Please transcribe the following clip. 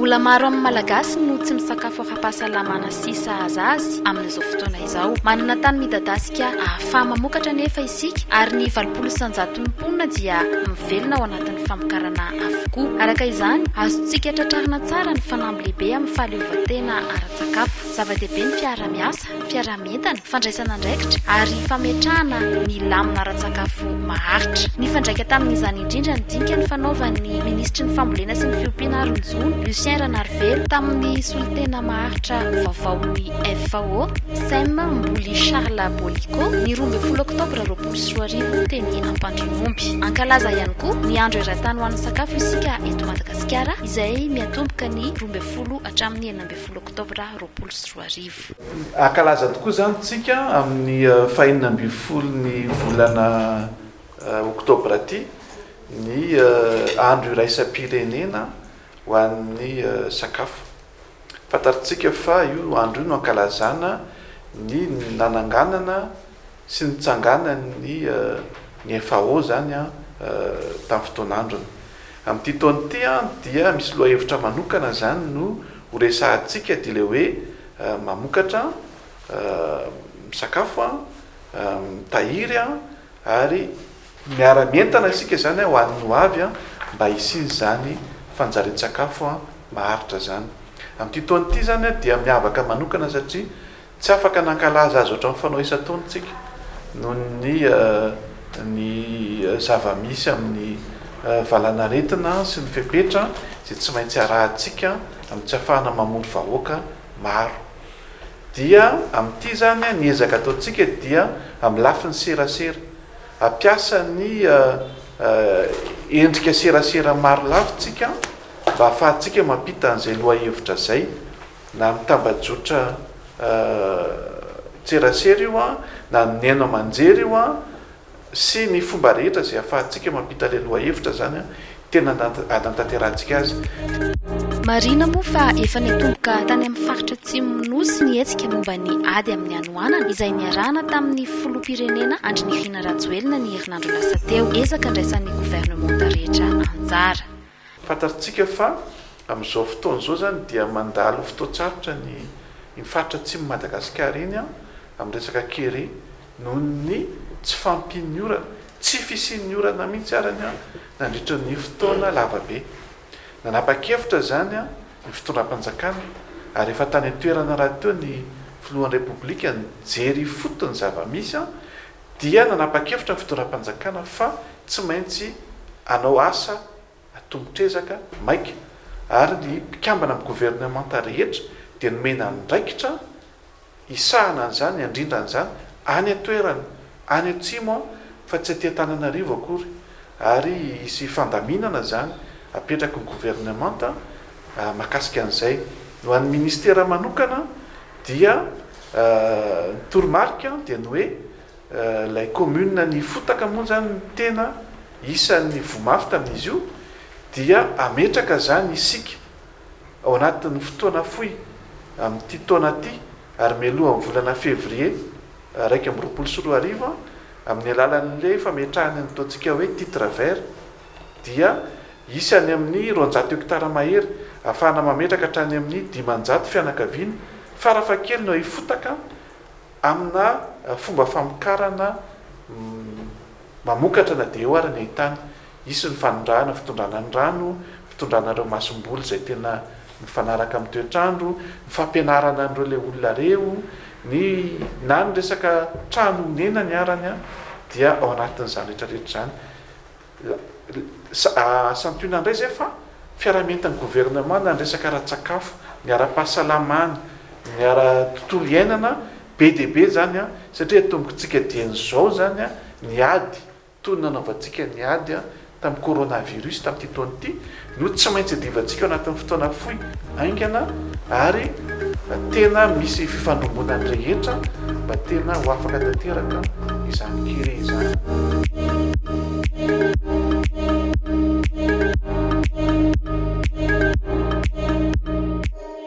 Olona maro amin'ny malagasy no tsy misakafo ara-pahasalamana sy sahazazy amin'izao fotoana izao. Manana tany midadasika ahafaha mamokatra nefa isika ary ny 700 mponina dia mivelona ao anatin'ny famokarana avokoa. Araka izany, azontsika tratrarina tsara ny fanamby lehibe amin'ny fahaleovantena ara-tsakafo. Zava-dehibe ny fiara-miasa, fiara-mientana, fandraisana andraikitra ary fametrahana ny lamina ara-tsakafo maharitra. Ny fandraika tamin'izany indrindra ny dinika ny fanaovan'ny ministry ny fambolena sy ny fiompiana Aronjony Lucien Ranarivelo tamin'ny solitena maharitra vaovaon'ny FAO SEM Mboly Charles Boliko ny 12 Oktobra 2024 teny Ampandrimomby. Ankalaza ihany koa ny andro iran-tany ho an'ny sakafo isika eto Madagasikara izay miatomboka ny 12 hatramin'ny 19 Oktobra 2024. Ankalaza tokoa zany tsika amin'ny 12 ny volana Oktobra ty ny andro iraisam-pirenena ho an'ny sakafo. Fantaritsika fa io andro io no ankalazana ny nananganana sy ny tsanganany ny FAO zany tamin'ny fotoan'androny. Amin'ity taona ity dia misy lohahevitra manokana zany no horesahantsika dia le hoe mamokatra sakafo mitahiry ary miara-mientana isika zany ho an'ny ho avy mba hisiny zany fanjarian-tsakafo maharitra zany. Amin'ity taona ity zany dia miavaka manokana satria tsy afaka nankalaza azy ohatran'ny fanao isan-taona tsika noho ny zava-misy amin'ny valanaretina sy ny fepetra izay tsy maintsy arahantsika amin'ny tsy ahafahana mamory vahoaka maro. Dia amin'ity zany ny ezaka ataontsika dia amin'ny lafiny serasera ampiasa ny endrika serasera maro lavitsika mba ahafahantsika mampita an'izay lohahevitra zay na mitambajotra serasera io na ny aino aman-jery io sy ny fomba rehetra zay ahafahantsika mampita le lohahevitra zany tena anatanterantsika azy. Marina moa fa efa nitomboka tany amin'ny faritra Atsimon'Nosy ny hetsika momba ny ady amin'ny anoanana izay niarahana tamin'ny filoham-pirenena Andrinirina Rajoelina ny herinandro lasa teo. Ezaka andraisan'ny gouvernemanta rehetra anjara. Fantaritsika fa amin'izao fotoana izao zany dia mandalo fotoan-tsarotra ny faritra Atsimo Madagasikara iny amin'ny resaka kere noho ny tsy fampinyorana, tsy fisianyorana mihitsy arany nandritra ny fotoana lavabe. Nanapa-kevitra zany ny fitondram-panjakana ary efa tany an-toerana raha teo ny filohan'ny repoblika nijery fotony zava-misy dia nanapa-kevitra ny fitondram-panjakana fa tsy maintsy anao asa atombotrezaka maika ary ny mpikambana amin'ny gouvernemanta rehetra dia nomena ndraikitra isahana an'izany andrindra an'izany any an-toerana any Atsimo fa tsy aty Antananarivo akory ary isy fandaminana zany apetraka ny gouvernemanta makasika an'izay. Ho an'ny ministera manokana dia toromarika dia ny hoe ilay commune ny fotaka moa zany ny tena isan'ny vomafy tamin'izy io dia ametraka zany isika ao anatin'ny fotoana fohy amin'ity taona ity ary mialoha amin'ny volana février 2024 amin'ny alalan'le fametrahany ny ataontsika hoe titre vert dia isany amin'ny 200 hektara mahery ahafahana mametraka hatrany amin'ny 500 fianakaviana farafakely no ifotaka amina fomba famokarana mamokatra na dia eo ary ny ahitany isy ny fanondrahana fitondrana ny rano, fitondrana ireo masom-boly izay tena mifanaraka amin'ny toetrandro, ny fampianarana an'ireo le olona reo, na ny resaka trano nena ny arany dia ao anatin'izany rehetrarehetra zany. Santionana indray zay fa fiara-mientan'ny gouvernement na ny resaka ara-tsakafo, ny ara-pahasalamana, ny ara-tontolo iainana be dia be zany satria tombokontsika dian'izao zany ny ady toy ny nanaovantsika ny ady tamin'ny coronavirus tamin'ity taona ity no tsy maintsy adivantsika ao anatin'ny fotoana fohy aingana ary tena misy fifandrombonany rehetra mba tena ho afaka tanteraka izany kere izany.